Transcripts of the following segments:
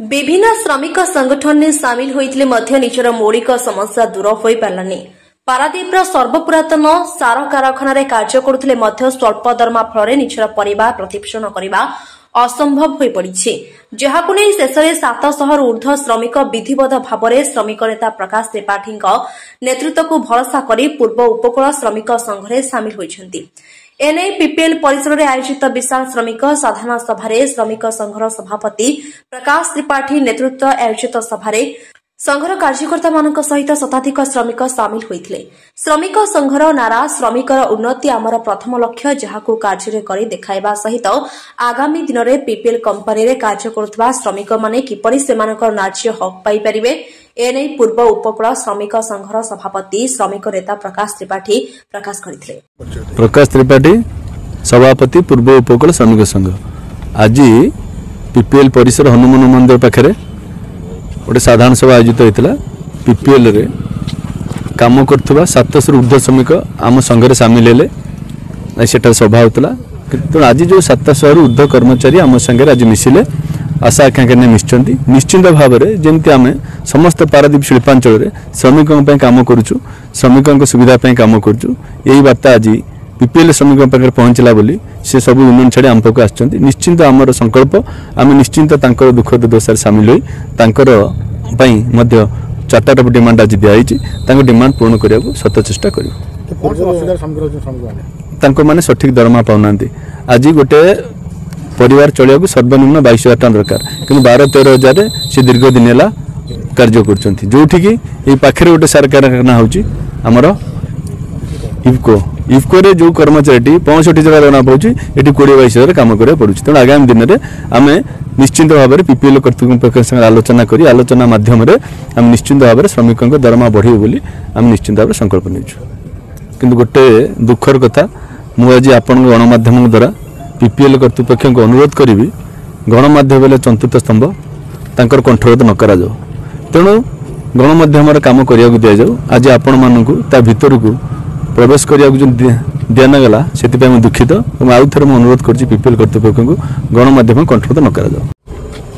विभिन्न श्रमिक संगठन में सामिल होइतिले मध्य निजर मौलिक समस्या दूर होई पारलानी। पारादीपर सर्वपुरातन सार कारखाना कार्य करुथिले मध्य स्वल्प दरमा फल निजर परिवार प्रतिपोषण करने असंभव हो पड़ी, जहाकु नै शेषे 700 ऊर्ध्व श्रमिक विधिवत भाव में श्रमिक नेता प्रकाश त्रिपाठी नेतृत्व को भरोसा कर पूर्व उपकूल श्रमिक संघ सामिल होइछन्ति। एने पीपीएल परिसर में आयोजित विशाल श्रमिक साधारण सभा श्रमिक संघर सभापति प्रकाश त्रिपाठी नेतृत्व आयोजित सभा संघर कार्यकर्ता मानक सहित शताधिक श्रमिक सामिल होइथिले। श्रमिक संघर नारा श्रमिकर उन्नति आमर प्रथम लक्ष्य, जहाकु कार्य करी देखाइबा सहित आगामी दिन में पीपीएल कंपनी रे कार्य करुवा श्रमिक माने किपरि सेमानकर न्याय हक पाई परिबे एने पूर्व उपकूल श्रमिक संघर सभापति श्रमिक नेता प्रकाश त्रिपाठी प्रकाश करथिले। प्रकाश त्रिपाठी सभापति पूर्व उपकूल श्रमिक संघ आज पीपीएल परिसर हनुमान मंदिर पाखरे गोटे साधारण सभा आयोजित होता। पीपीएल रे काम कर 700 ऊर्ध्व श्रमिक आम संघरे सामिल हेले सेटा सभा होता। तो आज जो 700 ऊर्ध्व कर्मचारी आम संगे आज मिसिले आशा आकांक्षा मिशिंट निश्चिंत भाव में जमी आम समस्त पारादीप शिल्पांचल में श्रमिकों काम करुचु, श्रमिकों सुविधा काम करुचु। यही बार्ता आज पीपीएल श्रमिकों पाखे पहुंचला बोली से सब यूनियन छाड़ी आम पाक आस निश्चिंत आमर संकल्प आम निश्चिंत दुख दुर्दशा सामिल हो चार्टा डिमांड आज दिखाई डिमांड पूर्ण करने को शत चेष्टा कर सठिक दरमा पाऊना। आज गोटे परिवार चलिया सर्वनिम्न 22,000 टଙ୍କା दरकार, कि 12-13,000 से दीर्घ दिन है कार्य कर जो पाखे गोटे सार कारखाना हूँ आमर इफ्को रे जो कर्मचारी 65 जगह दरना पाँच ये 20-22,000 कम करा पड़ू। तेणु आगामी दिन में आम निश्चिंत भाव में पीपीएल कर्तृपक्ष आलोचना करी आलोचना माध्यम आम निश्चिंत भाव में श्रमिकों दरमा बढ़े बोली आम निश्चिंत भाव में संकल्प नहीं। किंतु गोटे दुखर कथा मुझे आपण गणमाध्यम द्वारा पीपीएल कर्तृपक्ष को अनुरोध करी गणमाध्यम चतुर्थ स्तंभ तांकर कंठरोध न करा जाओ। तेणु गणमाध्यम काम करिया दि जाऊ। आज आपण मानक भितर को प्रवेश करिया जो दिगला से दुखित आउ थे अनुरोध कर पीपीएल कर्तृपक्ष को गणमाध्यम कंठरोध न करा जाओ।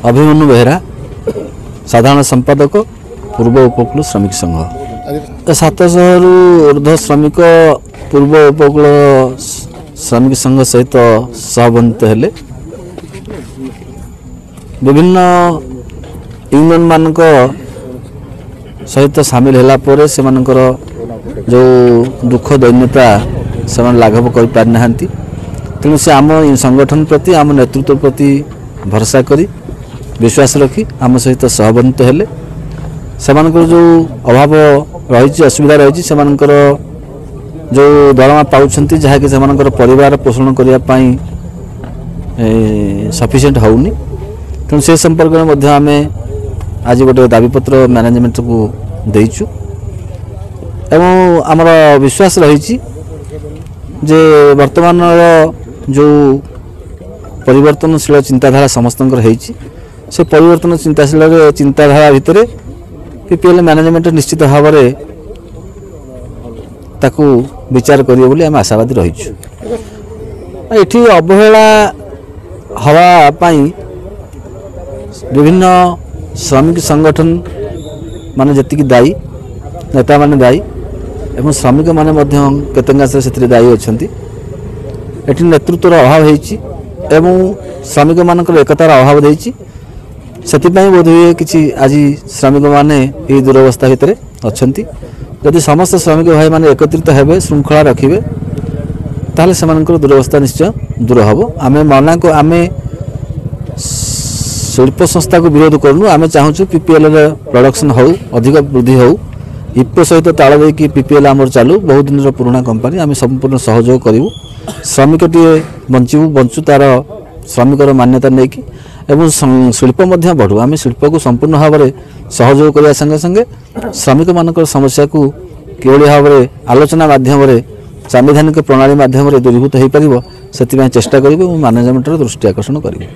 अभिमन्यु बेहरा साधारण संपादक पूर्व उपकूल श्रमिक संघ 700 ऊर्ध्व श्रमिक पूर्व उपकूल श्रमिक संघ सहित सहबंधित हेले विभिन्न यूनियन मानक सहित सामिल होला परे से मानकर जो दुख दैन्यता से लाघव कर पारि नाहंती। तेणु से आम संगठन प्रति आम नेतृत्व प्रति भरोसा करी विश्वास रखी आम सहित सहबंधित हेले से जो अभाव रही असुविधा रही से जो दरमा पाँच जहाँकि से परिवार पोषण करने सफिशिएंट होनी। तेणु से संपर्क में आम आज गोटे दाबीपत्र मैनेजमेंट को देचु एवं आमर विश्वास रही जे वर्तमान जो परिवर्तनशील चिंताधारा समस्त से परिवर्तन चिंताधारा भितर पीपीएल मैनेजमेंट निश्चित भाव में ताकू विचार करिए बोली आम आशावादी रहीचु। एठी अवहेला हवा पाई विभिन्न श्रमिक संगठन माने जतिक दायी नेता माने दायी एवं श्रमिक माने केतंगांश से दायी अच्छा। एठी नेतृत्वर अभाव होइछि एवं श्रमिक मानकर एकतार अभाव देइछि। सेतिपई बोध हुए कि आज श्रमिक माने ये दुरवस्था भितर अछंती। यदि समस्त श्रमिक भाई माने एकत्रित हेबे श्रृंखला रखिबे ताले सेमानकर दुरवस्था निश्चय दूर हम। आमे मना को आमे शिल्प संस्था को विरोध करूँ। आमे चाहूँ पीपीएल प्रोडक्शन हो अधिक वृद्धि हो इफ्को सहित ताल देकी पीपीएल आमर चालू बहुत दिन पुराना कंपनी आमे संपूर्ण सहयोग करूँ। श्रमिक टे बंचु तार श्रमिकर मान्यता नहीं कि एवं शिल्प बढ़ू। आम शिल्प को संपूर्ण भाव में सहयोग करने संगे संगे श्रमिक मान समस्या को किभली भाव में आलोचना माध्यम संवैधानिक प्रणाली माध्यम दूरीभूत हो पार से चेष्टा करेंगे मैनेजमेंट दृष्टि आकर्षण करेंगे।